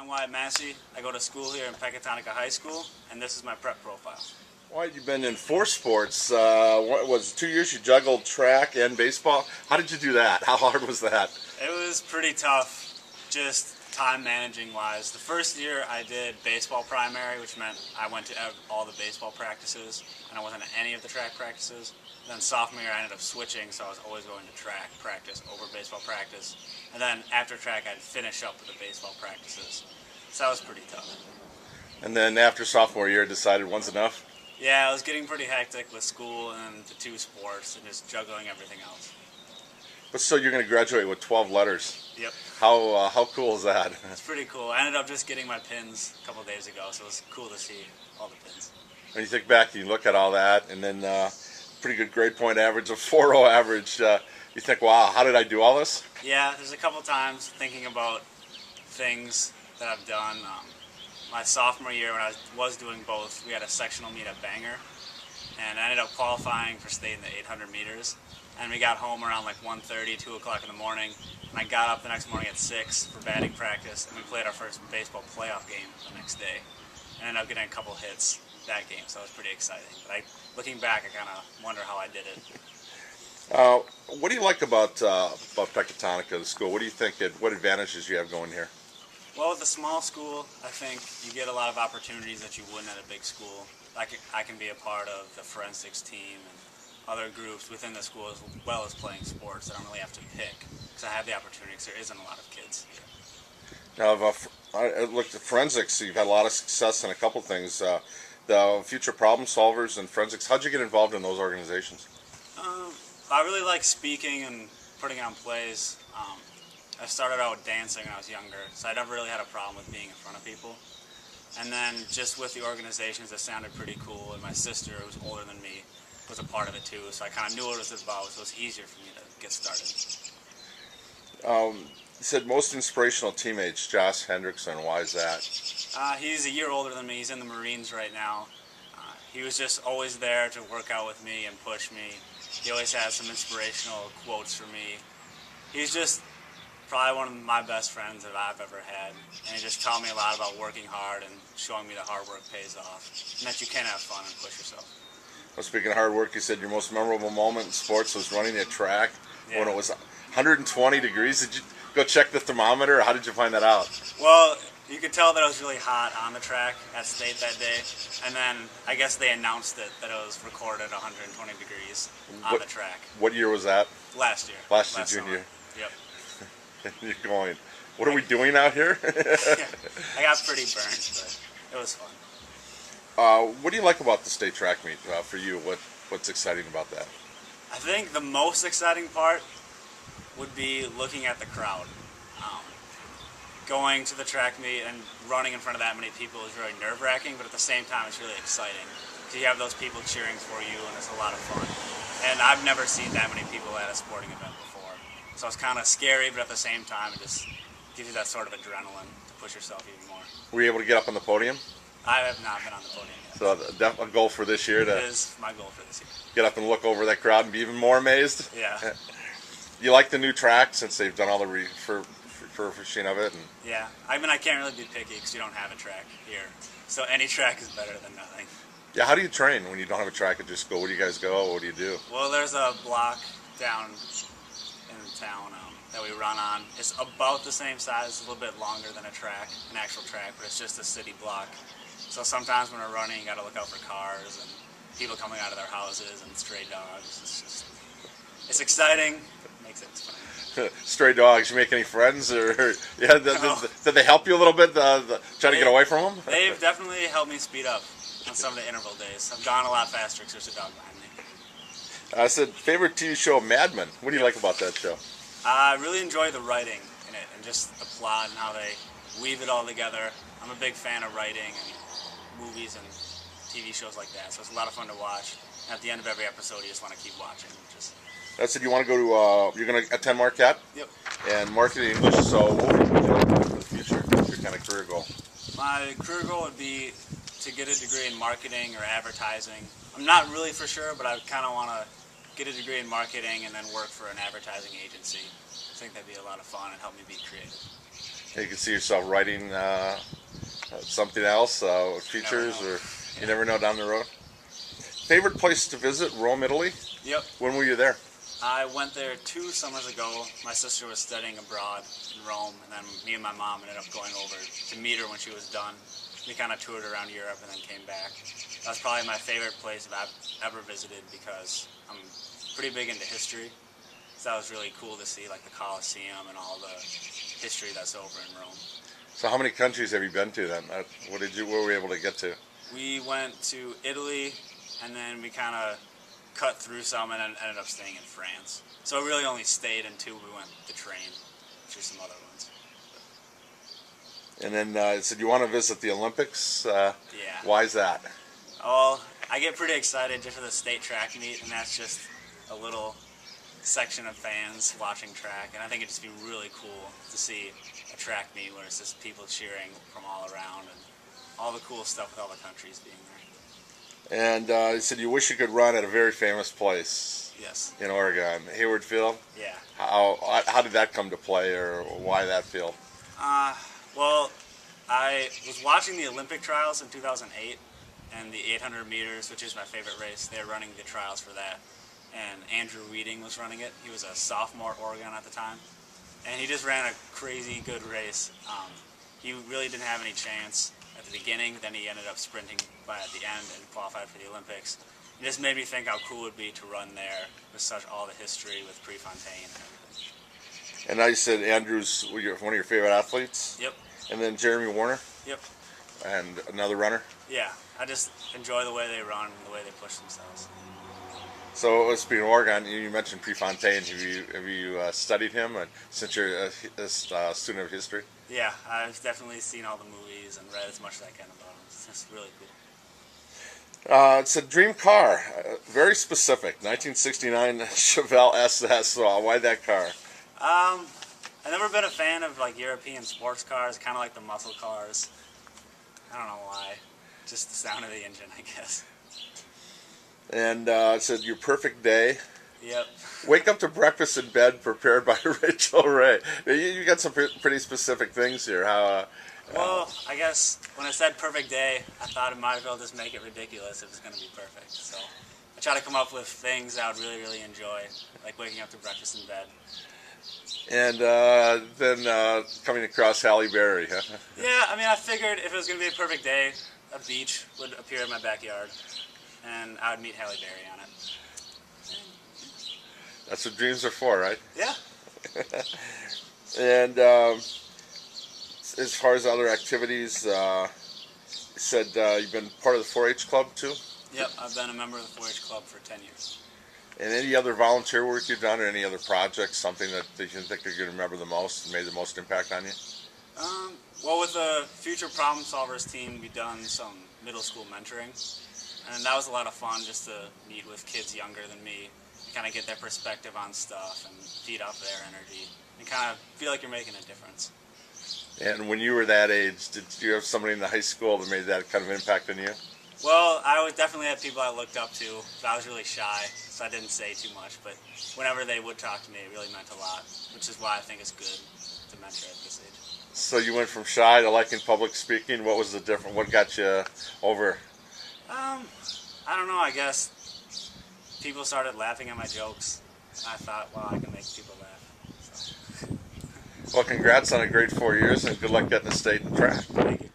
I'm Wyatt Massey. I go to school here in Pecatonica High School, and this is my prep profile. Wyatt, you've been in 4 sports. What was it, 2 years you juggled track and baseball? How did you do that? How hard was that? It was pretty tough, just time managing wise. The first year I did baseball primary, which meant I went to all the baseball practices, and I wasn't at any of the track practices. Then sophomore year I ended up switching, so I was always going to track practice over baseball practice. And then after track I'd finish up with the baseball practices. So that was pretty tough. And then after sophomore year, decided one's enough? Yeah, I was getting pretty hectic with school and the 2 sports and just juggling everything else. But still, you're going to graduate with 12 letters. Yep. How cool is that? It's pretty cool. I ended up just getting my pins a couple days ago, so it was cool to see all the pins. When you think back, you look at all that, and then pretty good grade point average, a 4.0 average. You think, wow, how did I do all this? Yeah, there's a couple times thinking about things that I've done. My sophomore year, when I was doing both, we had a sectional meet at Bangor, and I ended up qualifying for state in the 800 meters. And we got home around like 1:30, 2 o'clock in the morning, and I got up the next morning at 6 for batting practice, and we played our first baseball playoff game the next day. And ended up getting a couple hits that game, so it was pretty exciting. But looking back, I kind of wonder how I did it. What do you like about Pecatonica, the school? What do you think? What advantages you have going here? Well, with a small school, I think you get a lot of opportunities that you wouldn't at a big school. I can be a part of the forensics team and other groups within the school as well as playing sports. I don't really have to pick because I have the opportunity because there isn't a lot of kids here. Now, I looked at forensics. You've had a lot of success in a couple things. The future problem solvers and forensics. How'd you get involved in those organizations? I really like speaking and putting on plays. I started out with dancing when I was younger, so I never really had a problem with being in front of people. And then just with the organizations, it sounded pretty cool. And my sister, who's older than me, was a part of it too, so I kind of knew what it was about, so it was easier for me to get started. You said most inspirational teammates, Josh Hendrickson. Why is that? He's a year older than me. He's in the Marines right now. He was just always there to work out with me and push me. He always has some inspirational quotes for me. He's just probably one of my best friends that I've ever had, and he just taught me a lot about working hard and showing me that hard work pays off, and that you can have fun and push yourself. Well, speaking of hard work, you said your most memorable moment in sports was running a track when it was 120 degrees. Did you go check the thermometer, or how did you find that out? Well, you could tell that it was really hot on the track at state that day, and then I guess they announced it that it was recorded 120 degrees on the track. What year was that? Last year. Last junior. Yep. You're going, what are we doing out here? Yeah, I got pretty burned, but it was fun. What do you like about the state track meet for you? What's exciting about that? I think the most exciting part would be looking at the crowd. Going to the track meet and running in front of that many people is really nerve-wracking, but at the same time it's really exciting. So you have those people cheering for you, and it's a lot of fun. And I've never seen that many people at a sporting event before. So it's kind of scary, but at the same time it just gives you that sort of adrenaline to push yourself even more. Were you able to get up on the podium? I have not been on the podium yet. So a goal for this year It is my goal for this year. Get up and look over that crowd and be even more amazed? Yeah. You like the new track since they've done all the refurbishing of it? Yeah. I mean, I can't really be picky because you don't have a track here. So any track is better than nothing. Yeah, how do you train when you don't have a track at your school? Where do you guys go? What do you do? Well, there's a block down in town that we run on. It's about the same size, a little bit longer than an actual track, but it's just a city block. So sometimes when we're running, you got to look out for cars and people coming out of their houses and stray dogs. It's exciting. It makes it fun. Stray dogs. You make any friends, or did they help you a little bit? Try to get away from them. They've definitely helped me speed up on some of the interval days. I've gone a lot faster because there's a dog behind me. I said favorite TV show, Mad Men. What do you like about that show? I really enjoy the writing in it and just the plot and how they weave it all together. I'm a big fan of writing and movies and TV shows like that, so it's a lot of fun to watch. And at the end of every episode, you just want to keep watching. I said you want to go to, you're going to attend Marquette? Yep. And marketing English, so what would you like to do for the future? What's your kind of career goal? My career goal would be to get a degree in marketing or advertising. I'm not really for sure, but I kind of want to get a degree in marketing and then work for an advertising agency. I think that'd be a lot of fun and help me be creative. You can see yourself writing something else, features, or you never know down the road. Favorite place to visit? Rome, Italy. Yep. When were you there? I went there 2 summers ago. My sister was studying abroad in Rome, and then me and my mom ended up going over to meet her when she was done. We kind of toured around Europe and then came back. That's probably my favorite place I've ever visited because I'm pretty big into history. So that was really cool to see, like the Colosseum and all the history that's over in Rome. So how many countries have you been to then? What were we able to get to? We went to Italy, and then we kind of cut through some and then ended up staying in France. So we really only stayed in 2. We went the train through some other ones. And then said you want to visit the Olympics. Yeah. Why is that? Well, I get pretty excited just for the state track meet, and that's just a little section of fans watching track, and I think it'd just be really cool to see a track meet where it's just people cheering from all around and all the cool stuff with all the countries being there. And you said you wish you could run at a very famous place. Yes. In Oregon, Hayward Field. Yeah. How did that come to play, or why that field? Well, I was watching the Olympic trials in 2008, and the 800 meters, which is my favorite race. They were running the trials for that. And Andrew Weeding was running it. He was a sophomore at Oregon at the time, and he just ran a crazy good race. He really didn't have any chance at the beginning, then he ended up sprinting by at the end and qualified for the Olympics. It just made me think how cool it would be to run there with all the history with Prefontaine and everything. And now you said Andrew's one of your favorite athletes? Yep. And then Jeremy Warner? Yep. And another runner? Yeah, I just enjoy the way they run and the way they push themselves. So, speaking of Oregon, you mentioned Prefontaine. Have you studied him since you're a student of history? Yeah, I've definitely seen all the movies and read as much as I can about him. It's just really cool. It's a dream car, very specific. 1969 Chevelle SS. Why that car? I've never been a fan of like European sports cars. Kind of like the muscle cars. I don't know why. Just the sound of the engine, I guess. And it said your perfect day. Yep. Wake up to breakfast in bed prepared by Rachel Ray. You got some pretty specific things here. Well, I guess when I said perfect day, I thought it might as well just make it ridiculous if it's going to be perfect. So I try to come up with things I would really, really enjoy, like waking up to breakfast in bed. And then coming across Halle Berry, huh? Yeah, I mean, I figured if it was going to be a perfect day, a beach would appear in my backyard, and I would meet Halle Berry on it. That's what dreams are for, right? Yeah. And as far as other activities, you said you've been part of the 4-H club too? Yep, I've been a member of the 4-H club for 10 years. And any other volunteer work you've done, or any other projects, something that you think you're going to remember the most, made the most impact on you? Well, with the Future Problem Solvers team, we've done some middle school mentoring, and that was a lot of fun just to meet with kids younger than me, kind of get their perspective on stuff and feed off their energy, and kind of feel like you're making a difference. And when you were that age, did you have somebody in the high school that made that kind of impact on you? Well, I would definitely have people I looked up to, but I was really shy, so I didn't say too much, but whenever they would talk to me, it really meant a lot, which is why I think it's good to mentor at this age. So you went from shy to liking public speaking. What was the difference? What got you over? I don't know, I guess people started laughing at my jokes, and I thought, well, I can make people laugh. So. Well, congrats on a great 4 years, and good luck getting the state in track. Thank you.